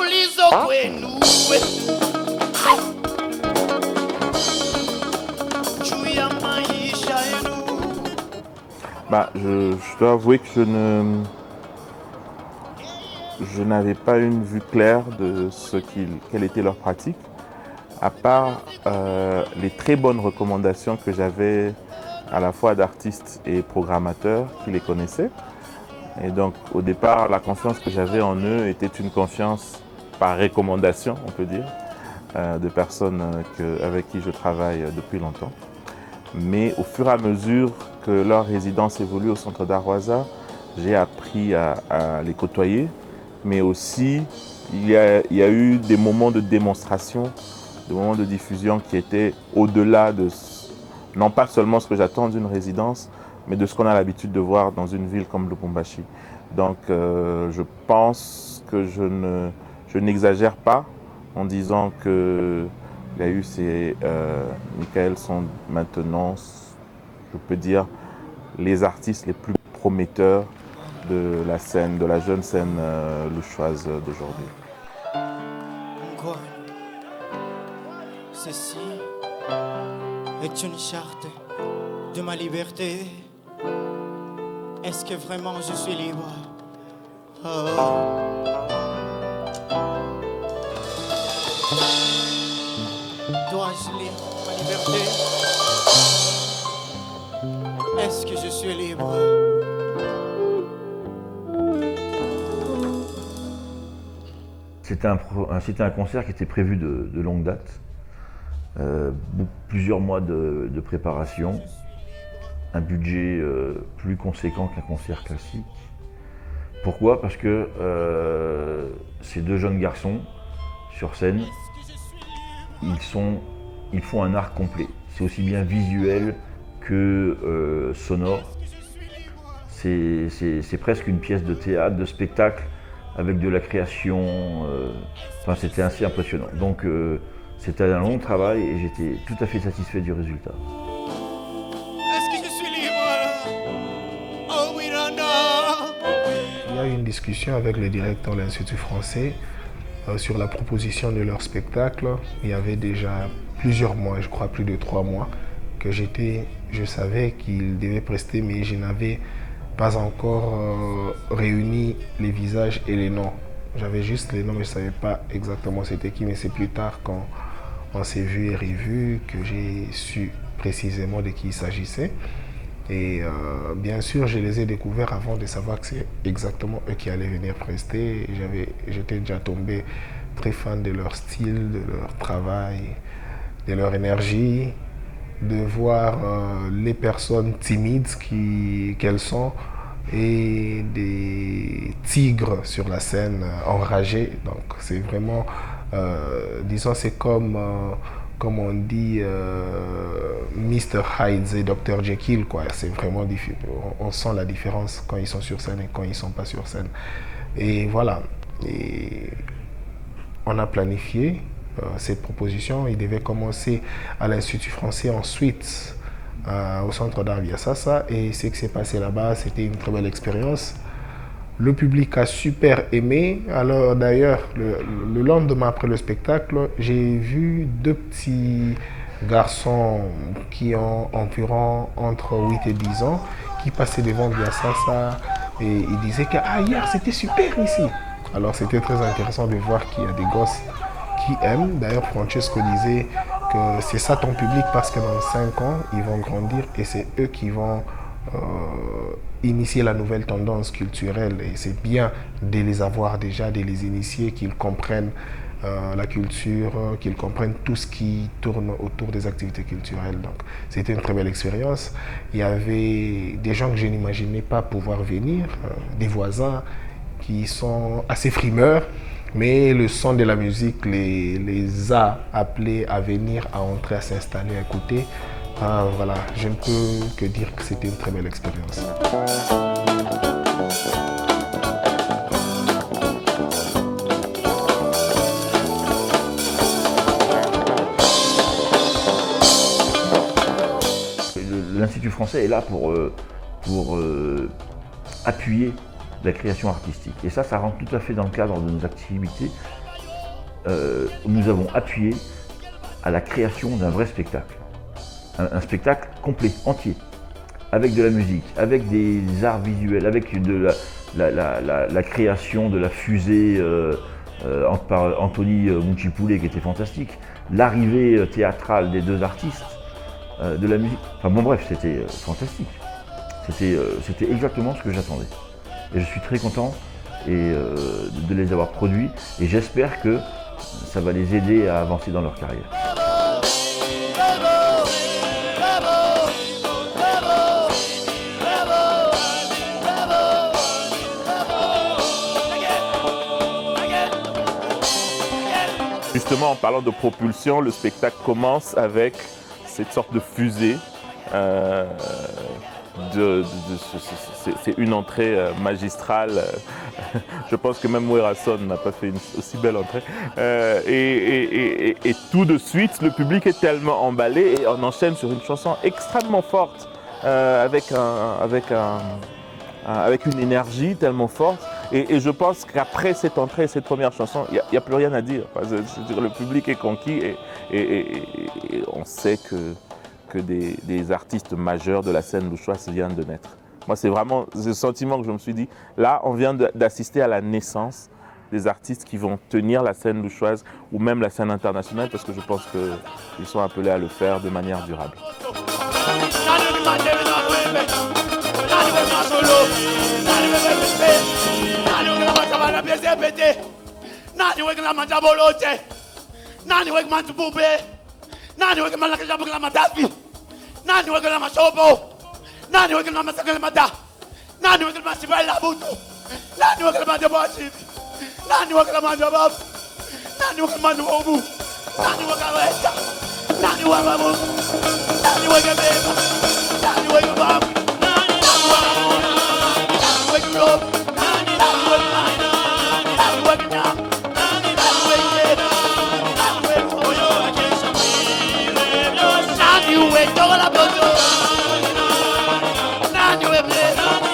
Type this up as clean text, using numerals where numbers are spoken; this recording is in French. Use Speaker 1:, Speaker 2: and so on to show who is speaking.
Speaker 1: Je dois avouer que je n'avais pas une vue claire de quelle était leur pratique, à part les très bonnes recommandations que j'avais à la fois d'artistes et programmateurs qui les connaissaient. Et donc au départ, la confiance que j'avais en eux était une confiance par recommandation, on peut dire, de personnes avec qui je travaille depuis longtemps. Mais au fur et à mesure que leur résidence évolue au Centre d'Art Waza, j'ai appris à les côtoyer, mais aussi il y a eu des moments de démonstration, des moments de diffusion qui étaient au-delà de, non pas seulement ce que j'attends d'une résidence, mais de ce qu'on a l'habitude de voir dans une ville comme Lubumbashi. Donc je pense que je n'exagère pas en disant que Gaius et Michael sont maintenant, je peux dire, les artistes les plus prometteurs de la scène, de la jeune scène louchoise d'aujourd'hui.
Speaker 2: Ceci est une charte de ma liberté. Est-ce que vraiment je suis libre? Dois-je lire ma liberté? Est-ce que je suis libre?
Speaker 3: C'était un concert qui était prévu de longue date. Plusieurs mois de préparation, un budget plus conséquent qu'un concert classique. Pourquoi? Parce que ces deux jeunes garçons sur scène, ils font un art complet. C'est aussi bien visuel que sonore. C'est presque une pièce de théâtre, de spectacle, avec de la création. C'était assez impressionnant. Donc c'était un long travail et j'étais tout à fait satisfait du résultat.
Speaker 2: Est-ce que je suis libre? Oh oui, non, non.
Speaker 4: Il y a eu une discussion avec le directeur de l'Institut français sur la proposition de leur spectacle. Il y avait déjà plusieurs mois, je crois plus de 3 mois, que je savais qu'ils devaient prester, mais je n'avais pas encore réuni les visages et les noms. J'avais juste les noms, mais je ne savais pas exactement c'était qui, mais c'est plus tard quand on s'est vu et revu que j'ai su précisément de qui il s'agissait. Et bien sûr, je les ai découverts avant de savoir que c'est exactement eux qui allaient venir prester. J'étais déjà tombé très fan de leur style, de leur travail, de leur énergie, de voir les personnes timides qu'elles sont et des tigres sur la scène enragés. Donc c'est vraiment, disons, c'est comme on dit, Mr. Hyde et Dr. Jekyll, quoi. C'est vraiment difficile. On sent la différence quand ils sont sur scène et quand ils ne sont pas sur scène. Et voilà. Et on a planifié cette proposition. Il devait commencer à l'Institut français, ensuite au Centre d'Art Viasasa. Et ce qui s'est passé là-bas, c'était une très belle expérience. Le public a super aimé. Alors d'ailleurs, le lendemain après le spectacle, j'ai vu 2 petits garçons qui ont environ entre 8 et 10 ans qui passaient devant Viasasa et ils disaient que hier c'était super ici. Alors c'était très intéressant de voir qu'il y a des gosses qui aiment. D'ailleurs, Francesco disait que c'est ça ton public parce que dans 5 ans, ils vont grandir et c'est eux qui vont initier la nouvelle tendance culturelle. Et c'est bien de les avoir déjà, de les initier, qu'ils comprennent la culture, qu'ils comprennent tout ce qui tourne autour des activités culturelles. Donc c'était une très belle expérience. Il y avait des gens que je n'imaginais pas pouvoir venir, des voisins qui sont assez frimeurs, mais le son de la musique les a appelés à venir, à entrer, à s'installer, à écouter. Voilà, je ne peux que dire que c'était une très belle expérience.
Speaker 3: L'Institut français est là pour appuyer la création artistique. Et ça rentre tout à fait dans le cadre de nos activités. nous avons appuyé à la création d'un vrai spectacle. Un spectacle complet, entier, avec de la musique, avec des arts visuels, avec de la création de la fusée par Anthony Muccipoulé qui était fantastique, l'arrivée théâtrale des deux artistes, de la musique. Enfin bon bref, c'était fantastique. C'était exactement ce que j'attendais. Et je suis très content de les avoir produits et j'espère que ça va les aider à avancer dans leur carrière.
Speaker 1: Justement, en parlant de propulsion, le spectacle commence avec cette sorte de fusée. C'est une entrée magistrale. Je pense que même Werrason n'a pas fait une aussi belle entrée. Et tout de suite, le public est tellement emballé et on enchaîne sur une chanson extrêmement forte, avec une énergie tellement forte. Et je pense qu'après cette entrée, cette première chanson, il n'y a plus rien à dire. Le public est conquis et on sait que des artistes majeurs de la scène louchoise viennent de naître. Moi, c'est vraiment ce sentiment que je me suis dit, là, on vient d'assister à la naissance des artistes qui vont tenir la scène louchoise ou même la scène internationale, parce que je pense qu'ils sont appelés à le faire de manière durable.
Speaker 5: Nani